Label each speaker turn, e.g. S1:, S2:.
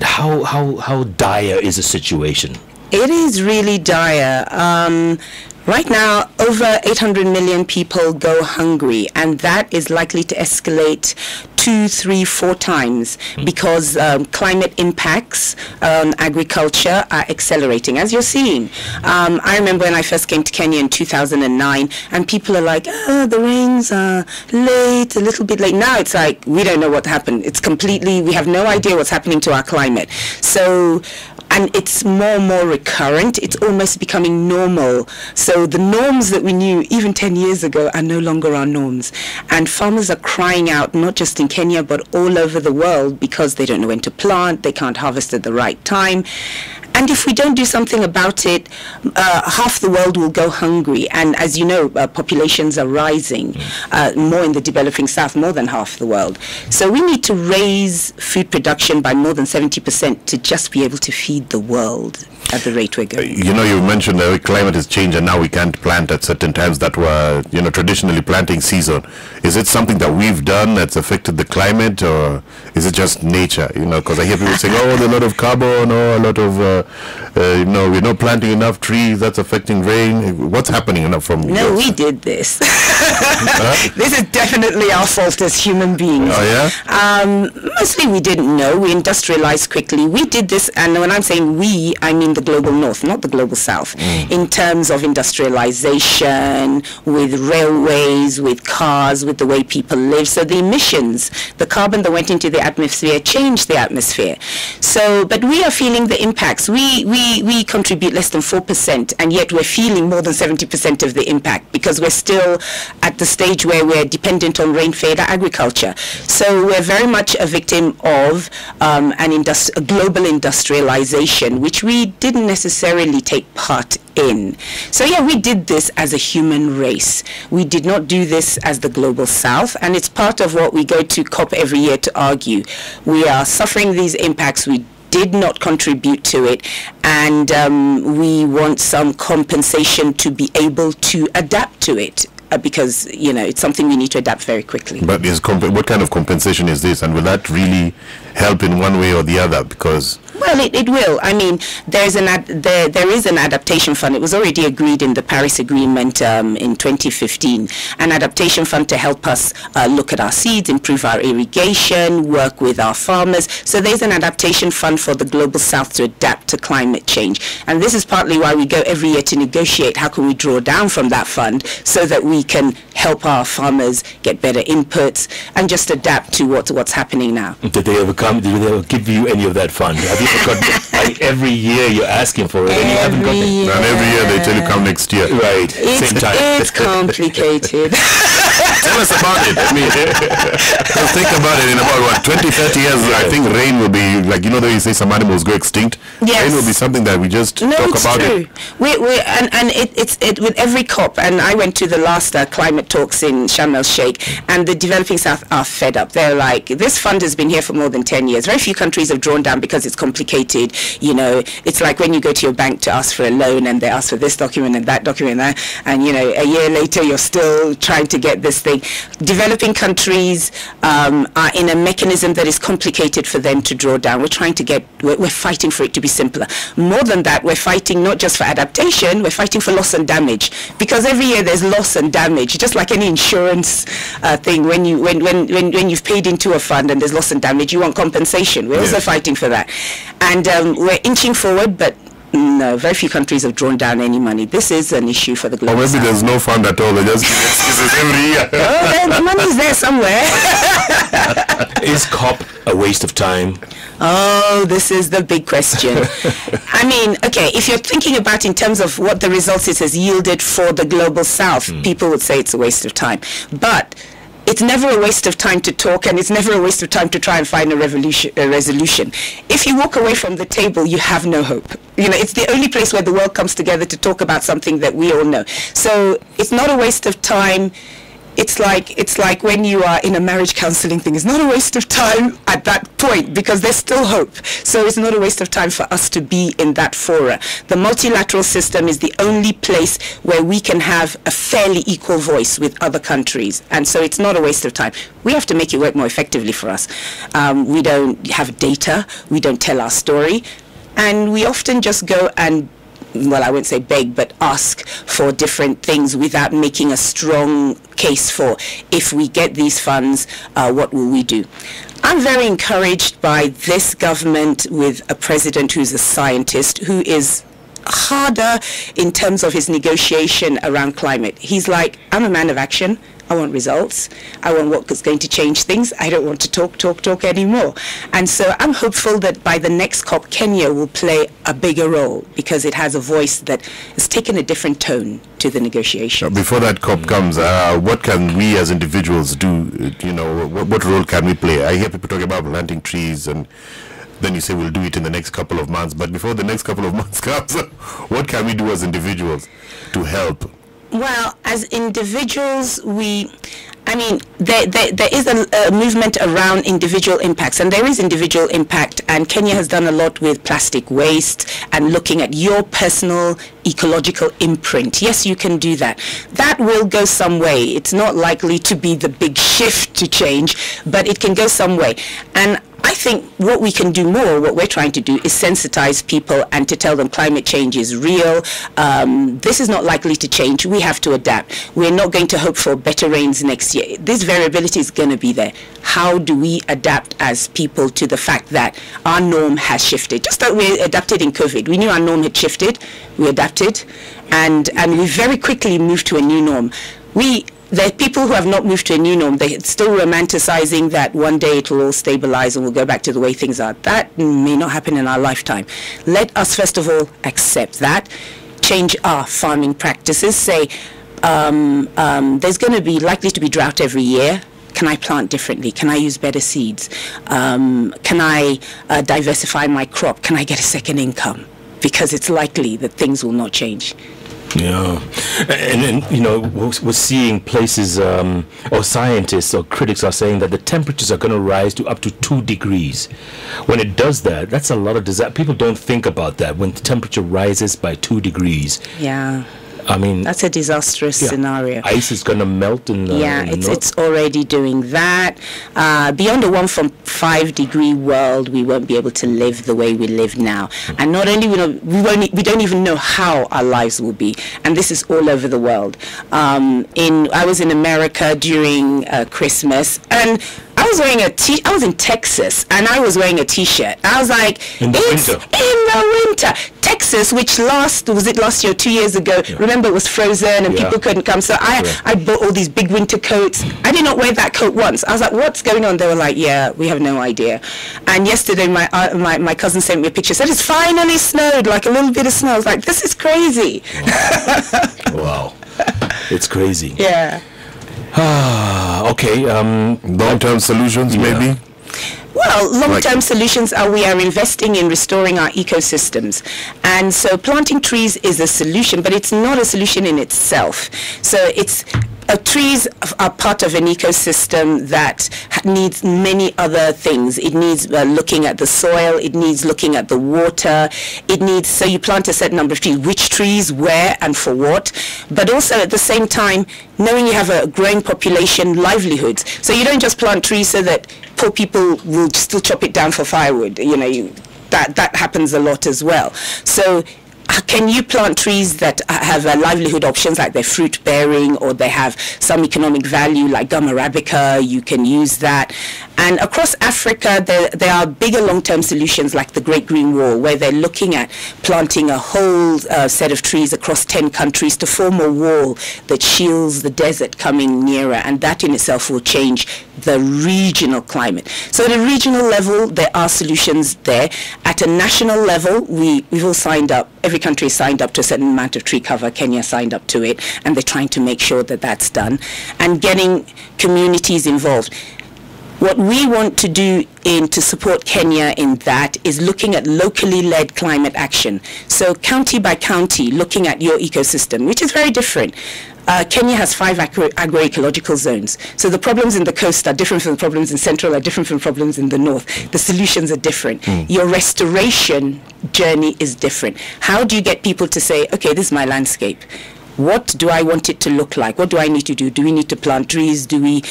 S1: How dire is the situation?
S2: It is really dire. Right now, over 800 million people go hungry, and that is likely to escalate 2, 3, 4 times because climate impacts on agriculture are accelerating, as you're seeing. I remember when I first came to Kenya in 2009, and people are like, oh, the rains are late, a little bit late. Now it's like, we don't know what happened. It's completely, we have no idea what's happening to our climate. So, and it's more and more recurrent. It's almost becoming normal. So the norms that we knew even 10 years ago are no longer our norms. And farmers are crying out, not just in Kenya, but all over the world, because they don't know when to plant, they can't harvest at the right time. And if we don't do something about it, half the world will go hungry. And as you know, populations are rising, more in the developing South, more than half the world. So we need to raise food production by more than 70% to just be able to feed the world at the rate we're going.
S3: You know, you mentioned the climate has changed and now we can't plant at certain times that were, you know, traditionally planting season. Is it something that we've done that's affected the climate, or is it just nature? You know, because I hear people saying, oh, there's a lot of carbon, or a lot of, you know, we're not planting enough trees, that's affecting rain. What's happening from
S2: No, we did this. This is definitely our fault as human beings.
S3: Oh, yeah?
S2: Mostly we didn't know. We industrialized quickly. We did this, and when I'm saying we, I mean the global north, not the global south, in terms of industrialization, with railways, with cars, with the way people live. So the emissions, the carbon that went into the atmosphere changed the atmosphere. So, but we are feeling the impacts. We contribute less than 4%, and yet we're feeling more than 70% of the impact, because we're still at the stage where we're dependent on rain-fed agriculture. So we're very much a victim of a global industrialization, which we didn't necessarily take part in. So yeah, we did this as a human race. We did not do this as the global south, and it's part of what we go to COP every year to argue. We are suffering these impacts. We did not contribute to it, and we want some compensation to be able to adapt to it. Because, you know, it's something we need to adapt very quickly.
S3: But what kind of compensation is this, and will that really help in one way or the other? Because
S2: well, it will. I mean, there is an adaptation fund. It was already agreed in the Paris Agreement in 2015, an adaptation fund to help us look at our seeds, improve our irrigation, work with our farmers. So there's an adaptation fund for the global south to adapt to climate change. And this is partly why we go every year to negotiate how can we draw down from that fund so that we can help our farmers get better inputs and just adapt to what's happening now.
S1: Did they ever give you any of that fund? Have you forgotten? Every year you're asking for it, and you haven't got it.
S3: And every year they tell you come next year.
S1: Right, same time.
S2: It's complicated.
S3: Tell us about it. I mean, think about it. In about, what, 20, 30 years, I think rain will be, like, you know, you say some animals go extinct.
S2: Yes.
S3: Rain will be something that we just talk about.
S2: True. It's with every COP, and I went to the last climate talks in Sharm el-Sheikh, and the developing south are fed up. They're like, this fund has been here for more than 10 years. Very few countries have drawn down because it's complicated. You know, it's like when you go to your bank to ask for a loan, and they ask for this document and that document, and you know, a year later you're still trying to get this thing. Developing countries are in a mechanism that is complicated for them to draw down. We're fighting for it to be simpler. More than that, we're fighting not just for adaptation, we're fighting for loss and damage, because every year there's loss and damage, just like any insurance thing. When you've paid into a fund and there's loss and damage, you want compensation. We're also fighting for that, and we're inching forward, but no, very few countries have drawn down any money. This is an issue for the global
S3: south. Or maybe there's no fund at all. They just give excuses every year.
S2: Oh, the money's there somewhere.
S1: Is COP a waste of time?
S2: Oh, this is the big question. I mean, okay, if you're thinking about in terms of what the results it has yielded for the global south, people would say it's a waste of time. But it's never a waste of time to talk, and it's never a waste of time to try and find a resolution. If you walk away from the table, you have no hope. You know, it's the only place where the world comes together to talk about something that we all know. So it's not a waste of time it's like when you are in a marriage counseling thing. It's not a waste of time at that point because there's still hope. So it's not a waste of time for us to be in that fora. The multilateral system is the only place where we can have a fairly equal voice with other countries. And so it's not a waste of time. We have to make it work more effectively for us. We don't have data. We don't tell our story. And we often just go and, well, I won't say beg, but ask for different things without making a strong case for, if we get these funds, what will we do? I'm very encouraged by this government with a president who's a scientist, who is harder in terms of his negotiation around climate. He's like, I'm a man of action. I want results. I want what is going to change things. I don't want to talk anymore. And so I'm hopeful that by the next COP, Kenya will play a bigger role because it has a voice that has taken a different tone to the negotiations.
S3: Before that COP comes, what can we as individuals do? You know, what role can we play? I hear people talking about planting trees, and then you say we'll do it in the next couple of months. But before the next couple of months comes, what can we do as individuals to help?
S2: Well, as individuals, there is a movement around individual impacts, and there is individual impact, and Kenya has done a lot with plastic waste and looking at your personal ecological imprint. Yes, you can do that. That will go some way. It's not likely to be the big shift to change, but it can go some way. And I think what we can do more, what we're trying to do, is sensitize people and to tell them climate change is real. This is not likely to change. We have to adapt. We're not going to hope for better rains next year. This variability is going to be there. How do we adapt as people to the fact that our norm has shifted? Just like we adapted in COVID. We knew our norm had shifted. We adapted. And we very quickly moved to a new norm. There are people who have not moved to a new norm. They're still romanticizing that one day it will all stabilize and we'll go back to the way things are. That may not happen in our lifetime. Let us first of all accept that, change our farming practices, say there's going to be likely to be drought every year. Can I plant differently? Can I use better seeds? Can I diversify my crop? Can I get a second income? Because it's likely that things will not change.
S1: Yeah, and you know, we're seeing places, or scientists or critics are saying that the temperatures are going to rise to up to 2 degrees. When it does that, that's a lot of disaster. People don't think about that when the temperature rises by 2 degrees.
S2: Yeah.
S1: I mean,
S2: that's a disastrous scenario.
S1: Ice is going to melt in the
S2: it's already doing that. Beyond a 1.5 degree world, we won't be able to live the way we live now. And not only we don't even know how our lives will be. And this is all over the world. I was in America during Christmas, and I was wearing I was in Texas, and I was wearing a T-shirt. I was like,
S1: in
S2: the winter. Texas, which last year or 2 years ago, remember it was frozen and people couldn't come. So I bought all these big winter coats. I did not wear that coat once. I was like, what's going on? They were like, yeah, we have no idea. And yesterday my cousin sent me a picture, said it's finally snowed, like a little bit of snow. I was like, this is crazy.
S3: Wow.
S1: It's crazy.
S2: Yeah.
S1: Okay.
S3: Long-term solutions, maybe?
S2: Well, long-term solutions are we are investing in restoring our ecosystems. And so planting trees is a solution, but it's not a solution in itself. So trees are part of an ecosystem that needs many other things. It needs looking at the soil, it needs looking at the water, so you plant a certain number of trees, which trees, where and for what, but also at the same time knowing you have a growing population, livelihoods. So you don't just plant trees so that poor people will still chop it down for firewood. You know, that happens a lot as well. So can you plant trees that have livelihood options, like they're fruit bearing or they have some economic value, like gum arabica? You can use that. And across Africa, there are bigger long-term solutions like the Great Green Wall, where they're looking at planting a whole set of trees across 10 countries to form a wall that shields the desert coming nearer, and that in itself will change the regional climate. So at a regional level, there are solutions there. At a national level, we've all signed up. Every country has signed up to a certain amount of tree cover. Kenya signed up to it, and they're trying to make sure that that's done, and getting communities involved. What we want to do to support Kenya in that is looking at locally led climate action. So county by county, looking at your ecosystem, which is very different. Kenya has 5 agroecological zones. So the problems in the coast are different from the problems in central, are different from problems in the north. The solutions are different. Your restoration journey is different. How do you get people to say, okay, this is my landscape. What do I want it to look like? What do I need to do? Do we need to plant trees? Do we